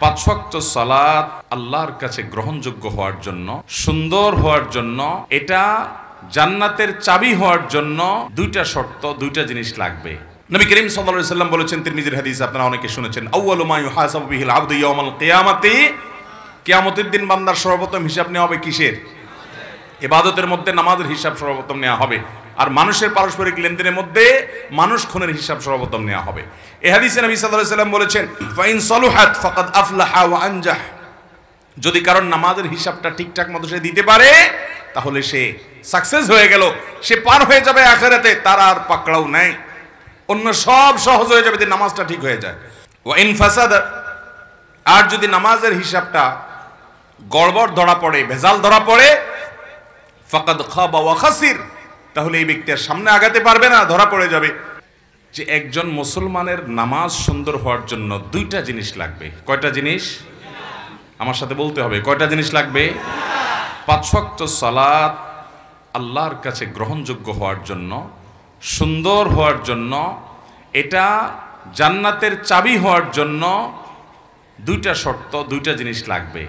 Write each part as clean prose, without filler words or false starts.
পাঁচ ওয়াক্ত সালাত আল্লাহর কাছে গ্রহণযোগ্য হওয়ার জন্য, সুন্দর হওয়ার জন্য, এটা জান্নাতের চাবি হওয়ার জন্য দুইটা শর্ত, দুইটা জিনিস লাগবে। নবী করিম সাল্লাল্লাহু আলাইহি সাল্লাম বলেছেন, তিরমিজির হাদিস, আপনারা অনেকে শুনেছেন, আউয়ালু মা ইউহাসাবু বিহিল আবদু ইয়াউমাল কিয়ামাতি, কিয়ামতের দিন বান্দার সর্বপ্রথম হিসাব নেওয়া হবে কিসের? ইবাদতের মধ্যে নামাজের হিসাব সর্বপ্রথম নেওয়া হবে, আর মানুষের পারস্পরিক লেনদেনের মধ্যে মানুষ খুনের হিসাব সর্বপ্রথম নেওয়া হবে। এই হাদিসে নবী সাল্লাল্লাহু আলাইহি সাল্লাম বলেছেন, ফাইন সালুহাত ফাকাদ আফলাহা ওয়া আনজাহ, যদি কারণ নামাজের হিসাবটা ঠিকঠাক মতো সে দিতে পারে তাহলে সে সাকসেস হয়ে গেল, সে পার হয়ে যাবে আখিরাতে, তার আর পাকড়াও নাই, অন্য সব সহজ হয়ে যাবে যদি নামাজটা ঠিক হয়ে যায়। ওয়া ইন ফাসাদা, আর যদি নামাজের হিসাবটা গড়বড় ধরা পড়ে, ভেজাল ধরা পড়ে, ফাকাদ খাবা ওয়া খাসির, তাহলে এই ব্যক্তি আর সামনে আগাতে পারবে না, ধরা পড়ে যাবে। যে একজন মুসলমানের নামাজ সুন্দর হওয়ার জন্য দুইটা জিনিস লাগবে। কয়টা জিনিস? আমার সাথে বলতে হবে, কয়টা জিনিস লাগবে? পাঁচ ওয়াক্ত সালাত আল্লাহর কাছে গ্রহণযোগ্য হওয়ার জন্য, সুন্দর হওয়ার জন্য, এটা জান্নাতের চাবি হওয়ার জন্য দুইটা শর্ত, দুইটা জিনিস লাগবে।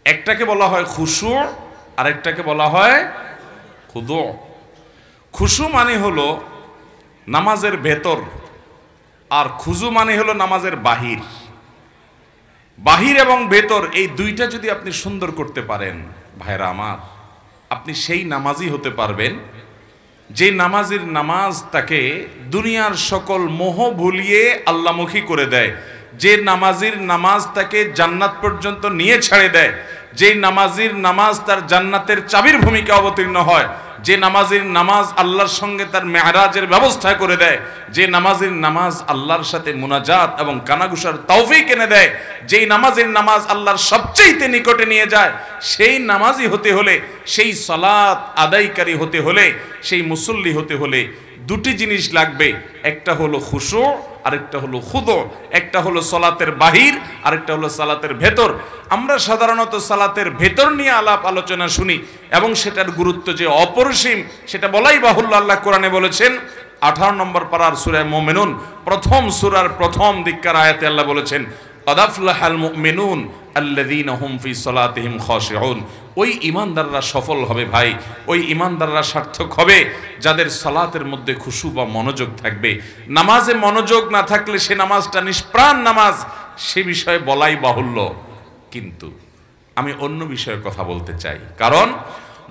একটাকে বলা হয় খুশু, আর একটাকে বলা হয় খুদু। খুশু মানে হলো নামাজের ভেতর, আর খুজু মানে হলো নামাজের বাহির। বাহির এবং ভেতর এই দুইটা যদি আপনি সুন্দর করতে পারেন ভাইরা আমার, আপনি সেই নামাজি হতে পারবেন যে নামাজির নামাজ তাকে দুনিয়ার সকল মোহ ভুলিয়ে আল্লাহমুখী করে দেয়, যে নামাজির নামাজ তাকে জান্নাত পর্যন্ত নিয়ে ছেড়ে দেয়, যে নামাজির নামাজ তার জান্নাতের চাবির ভূমিকা অবতীর্ণ হয়, যে নামাজির নামাজ আল্লাহর সঙ্গে তার মেহরাজের ব্যবস্থা করে দেয়, যে নামাজির নামাজ আল্লাহর সাথে মুনাজাত এবং কানাঘুষার তৌফিক এনে দেয়, যেই নামাজের নামাজ আল্লাহর সবচেয়ে নিকটে নিয়ে যায়, সেই নামাজি হতে হলে, সেই সালাত আদায়কারী হতে হলে, সেই মুসল্লি হতে হলে দুটি জিনিস লাগবে। একটা হলো খুশু, আরেকটা হলো খুদু। একটা হলো সালাতের বাহির, আরেকটা হলো সালাতের ভেতর। আমরা সাধারণত সালাতের ভেতর নিয়ে আলাপ আলোচনা শুনি এবং সেটার গুরুত্ব যে অপরিসীম সেটা বলাই বাহুল্য। আল্লাহ কোরআনে বলেছেন 18 নম্বর পারার সূরা মুমিনুন প্রথম সূরার প্রথম দিককার আয়াতে আল্লাহ বলেছেন, ক্বাদ আফলাহাল মুমিনুন আল্লাযীনা হুম ফি সালাতিহিম খাশিউন। ওই ঈমানদাররা সফল হবে ভাই, ওই ঈমানদাররা সার্থক হবে যাদের সালাতের মধ্যে খুশু বা মনোযোগ থাকবে। নামাজে মনোযোগ না থাকলে সে নামাজটা নিষ্প্রাণ নামাজ, সে বিষয়ে বলাই বাহুল্য। কিন্তু আমি অন্য বিষয়ে কথা বলতে চাই, কারণ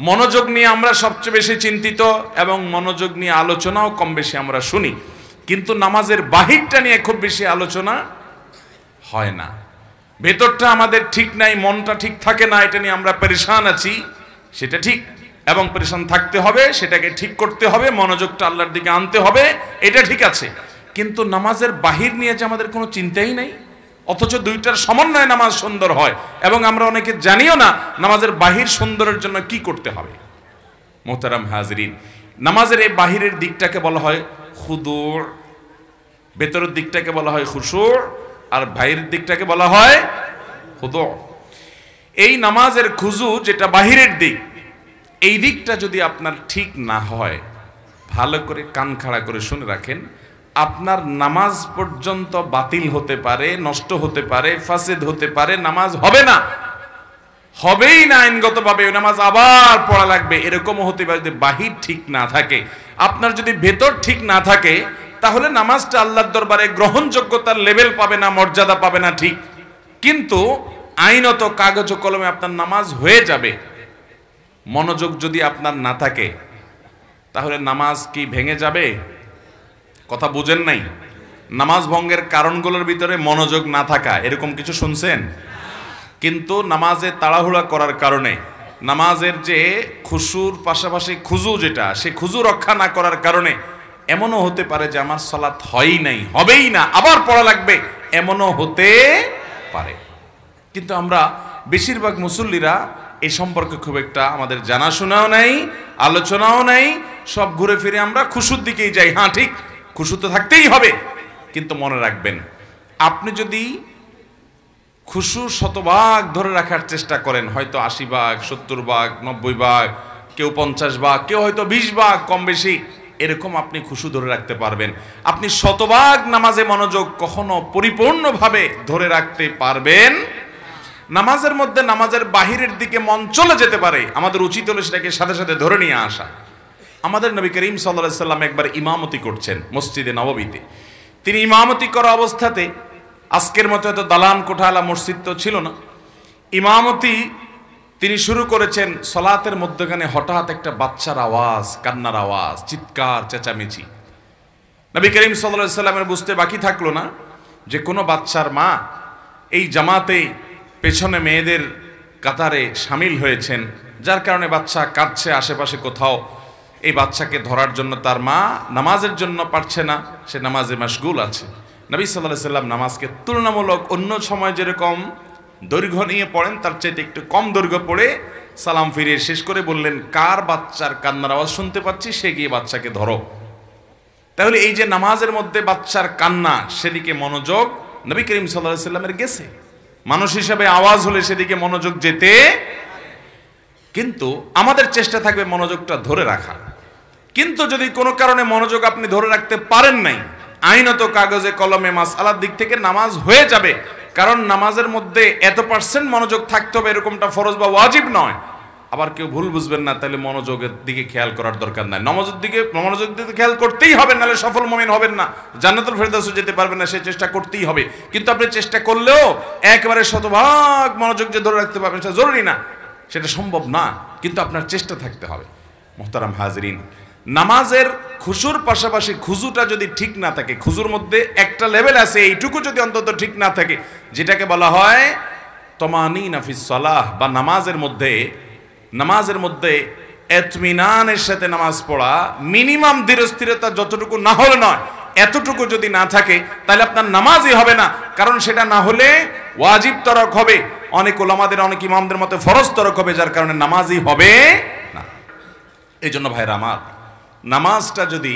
মনোযোগ নিয়ে আমরা সবচেয়ে বেশি চিন্তিত এবং মনোযোগ নিয়ে আলোচনাও কম বেশি আমরা শুনি, কিন্তু নামাজের বাহিরটা নিয়ে খুব বেশি আলোচনা হয় না। ভেতরটা আমাদের ঠিক নাই, মনটা ঠিক থাকে না, এটা নিয়ে আমরা পেরেশান আছি, সেটা ঠিক, এবং পেরেশান থাকতে হবে, সেটাকে ঠিক করতে হবে, মনোযোগটা আল্লাহর দিকে আনতে হবে, এটা ঠিক আছে। কিন্তু নামাজের বাহির নিয়ে যে আমাদের কোনো চিন্তাই নেই, অথচ দুইটার সমন্বয়ে নামাজ সুন্দর হয়, এবং আমরা অনেকে জানিও না নামাজের বাহির সুন্দরের জন্য কি করতে হবে। মোহতারাম হাজরিন, নামাজের এই বাহিরের দিকটাকে বলা হয় খুদু, ভেতরের দিকটাকে বলা হয় খুশু, আর বাহিরের দিকটাকে বলা হয় খুদু। এই নামাজের খুজু যেটা বাহিরের দিক, এই দিকটা যদি আপনার ঠিক না হয়, ভালো করে কান খাড়া করে শুনে রাখেন, আপনার নামাজ পর্যন্ত বাতিল হতে পারে, নষ্ট হতে পারে, ফাসেদ হতে পারে, নামাজ হবে না, হবেই না আইনগতভাবে, ওই নামাজ আবার পড়া লাগবে, এরকমও হতে পারে যদি বাহির ঠিক না থাকে। আপনার যদি ভেতর ঠিক না থাকে তাহলে নামাজটা আল্লাহর দরবারে গ্রহণযোগ্যতার লেভেল পাবে না, মর্যাদা পাবে না, ঠিক, কিন্তু আইনত কাগজ কলমে আপনার নামাজ হয়ে যাবে। মনোযোগ যদি আপনার না থাকে তাহলে নামাজ কি ভেঙে যাবে? কথা বুঝেন নাই? নামাজ ভঙ্গের কারণগুলোর ভিতরে মনোযোগ না থাকা, এরকম কিছু শুনছেন? কিন্তু নামাজে তাড়াহুড়া করার কারণে, নামাজের যে খুশুর পাশাপাশি খুজু যেটা, সে খুজু রক্ষা না করার কারণে এমনও হতে পারে যে আমার সালাত হয়ই নাই, হবেই না, আবার পড়া লাগবে, এমনও হতে পারে। কিন্তু আমরা বেশিরভাগ মুসল্লিরা এই সম্পর্কে খুব একটা আমাদের জানাশোনাও নাই, আলোচনাও নাই, সব ঘুরে ফিরে আমরা খুশুর দিকেই যাই। হ্যাঁ ঠিক, খুশু তো থাকতেই হবে, কিন্তু মনে রাখবেন, আপনি যদি খুশু 100 ভাগ ধরে রাখার চেষ্টা করেন, হয়তো 80 ভাগ, 70 ভাগ, 90 ভাগ, কেউ 50 ভাগ, কেউ হয়তো 20 ভাগ, কম বেশি, এরকম আপনি খুশু ধরে রাখতে পারবেন। আপনি শতভাগ নামাজে মনোযোগ কখনো পরিপূর্ণভাবে ধরে রাখতে পারবেন। নামাজের মধ্যে নামাজের বাহিরের দিকে মন চলে যেতে পারে, আমাদের উচিত হলো সেটাকে সাথে সাথে ধরে নিয়ে আসা। আমাদের নবী করিম সাল্লাল্লাহু আলাইহি সাল্লাম একবার ইমামতি করছেন মসজিদে নববীতে। তিনি ইমামতি করা অবস্থাতে, আজকের মতো এত দালান কোঠাওয়ালা মসজিদ তো ছিল না, ইমামতি তিনি শুরু করেছেন। সলাতের মধ্যখানে হঠাৎ একটা বাচ্চার আওয়াজ, কান্নার আওয়াজ, চিৎকার চেঁচামেচি। নবী করিম সাল্লাল্লাহু আলাইহি সাল্লামের বুঝতে বাকি থাকলো না যে কোনো বাচ্চার মা এই জামাতে পেছনে মেয়েদের কাতারে সামিল হয়েছেন, যার কারণে বাচ্চা কাঁদছে আশেপাশে কোথাও। এই বাচ্চাকে ধরার জন্য তার মা নামাজের জন্য পারছে না, সে নামাজে মাশগুল আছে। নবী সাল্লাল্লাহু আলাইহি সাল্লাম নামাজকে তুলনামূলক অন্য সময় যেরকম দৈর্ঘ্য নিয়ে পড়েন তার চাইতে একটু কম দৈর্ঘ্য পড়ে সালাম ফিরিয়ে শেষ করে বললেন, কার বাচ্চার কান্নার আওয়াজ শুনতে পাচ্ছি, সে গিয়ে বাচ্চাকে ধরো। তাহলে এই যে নামাজের মধ্যে বাচ্চার কান্না, সেদিকে মনোযোগ নবী করিম সাল্লাল্লাহু আলাইহি সাল্লামের গেছে। মানুষ হিসাবে আওয়াজ হলে সেদিকে মনোযোগ যেতে, কিন্তু আমাদের চেষ্টা থাকবে মনোযোগটা ধরে রাখা। কিন্তু যদি কোনো কারণে মনোযোগ আপনি ধরে রাখতে পারেন নাই, আইনত কাগজে কলমে মাসআলার দিক থেকে নামাজ হয়ে যাবে। কারণ নামাজের মধ্যে এত % মনোযোগ থাকতে হবে এরকমটা ফরজ বা ওয়াজিব নয়। আবার কেউ ভুল বুঝবেন না, তাহলে মনোযোগের দিকে খেয়াল করার দরকার নাই। মনোযোগ দিকে খেয়াল করতেই হবে, নাহলে সফল মুমিন হবেন না, জান্নাতুল ফেরদাউসে যেতে পারবেন না। সেই চেষ্টা করতেই হবে। কিন্তু আপনি চেষ্টা করলেও একেবারে শতভাগ মনোযোগ যে ধরে রাখতে পারবেন সেটা জরুরি না, সেটা সম্ভব না, কিন্তু আপনার চেষ্টা থাকতে হবে। মুহতারাম হাজিরিন, নামাজের খুশুর পাশাপাশি খুজুটা যদি ঠিক না থাকে, খুজুর মধ্যে একটা লেভেল আছে, এইটুকু যদি অন্তত ঠিক না থাকে, যেটাকে বলা হয় তমানিনা ফিস সালাহ, বা নামাজের মধ্যে ইতমিনানের সাথে নামাজ পড়া, মিনিমাম ধীরস্থিরতা যতটুকু না হলে নয়, এতটুকু যদি না থাকে তাহলে আপনার নামাজই হবে না। কারণ সেটা না হলে ওয়াজিব তরক হবে, অনেক ওলামাদের, অনেক ইমামদের মতে ফরজ তরক হবে, যার কারণে নামাজই হবে না। এই জন্য ভাইরা আমার, নামাজটা যদি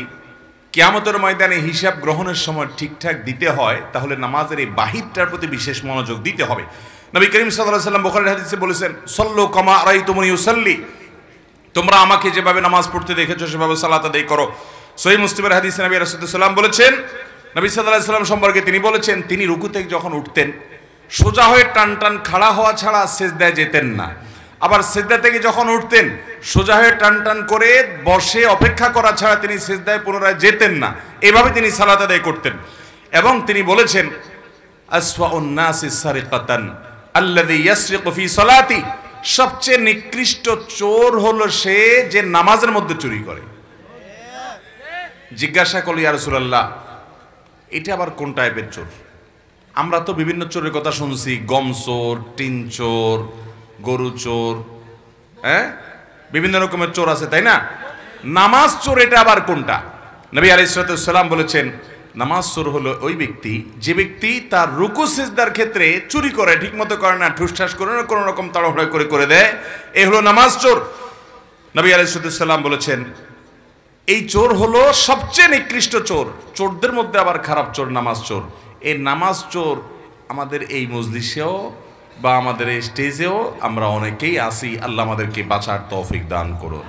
কিয়ামতের ময়দানে হিসাব গ্রহণের সময় ঠিকঠাক দিতে হয়, তাহলে নামাজের এই বাহিরটার প্রতি বিশেষ মনোযোগ দিতে হবে। নবী করিম সাল্লাল্লাহু আলাইহি সাল্লাম বুখারীর হাদিসে বলেছেন, সল্লু কামা রাআইতুমুনি উসাল্লি, তোমরা আমাকে যেভাবে নামাজ পড়তে দেখেছো সেভাবে সালাত আদায় করো। সহিহ মুসলিমের হাদিসে নবী রাসূলুল্লাহ সাল্লাল্লাহু আলাইহি ওয়াসাল্লাম বলেছেন, নবী সাল্লাল্লাহু আলাইহি ওয়াসাল্লাম সম্পর্কে তিনি বলেছেন, তিনি রুকু থেকে যখন উঠতেন সোজা হয়ে টান টান খাড়া হওয়া ছাড়া সিজদায় যেতেন না। আবার সিজদা থেকে যখন উঠতেন সোজা হয়ে টান টান করে বসে অপেক্ষা করা ছাড়া তিনি সিজদায় পুনরায় যেতেন না। এভাবে তিনি সালাত আদায় করতেন। এবং তিনি বলেছেন, আসওয়াউন নাসি সারিকাতান আল্লাযী ইয়াসরিকু ফি সালাতি, সবচেয়ে নিকৃষ্ট চোর হলো সে যে নামাজের মধ্যে চুরি করে। জিজ্ঞাসা করল, ইয়া রাসূলুল্লাহ, এটা আবার কোন টাইপের চোর? আমরা তো বিভিন্ন চোরের কথা শুনছি, গম চোর, টিন চোর, গরু চোর, বিভিন্ন রকমের চোর আছে, তাই না? নামাজ চোর এটা আবার কোনটা? নবী আলাইহিস সালাম বলেছেন, নামাজ চোর হলো ওই ব্যক্তি যে ব্যক্তি তার রুকু সিজদার ক্ষেত্রে চুরি করে, ঠিকমতো করে না, ঠুসঠাস করে না, কোনো রকম তাড়াহুড়া করে দেয়, এই হলো নামাজ চোর। নবী আলাইহিস সালাম বলেছেন, এই চোর হলো সবচেয়ে নিকৃষ্ট চোর। চোরদের মধ্যে আবার খারাপ চোর নামাজ চোর। এই নামাজ চোর আমাদের এই মজলিসেও বা আমাদের এই স্টেজেও আমরা অনেকেই আসি। আল্লাহ আমাদেরকে বাঁচার তৌফিক দান করুন।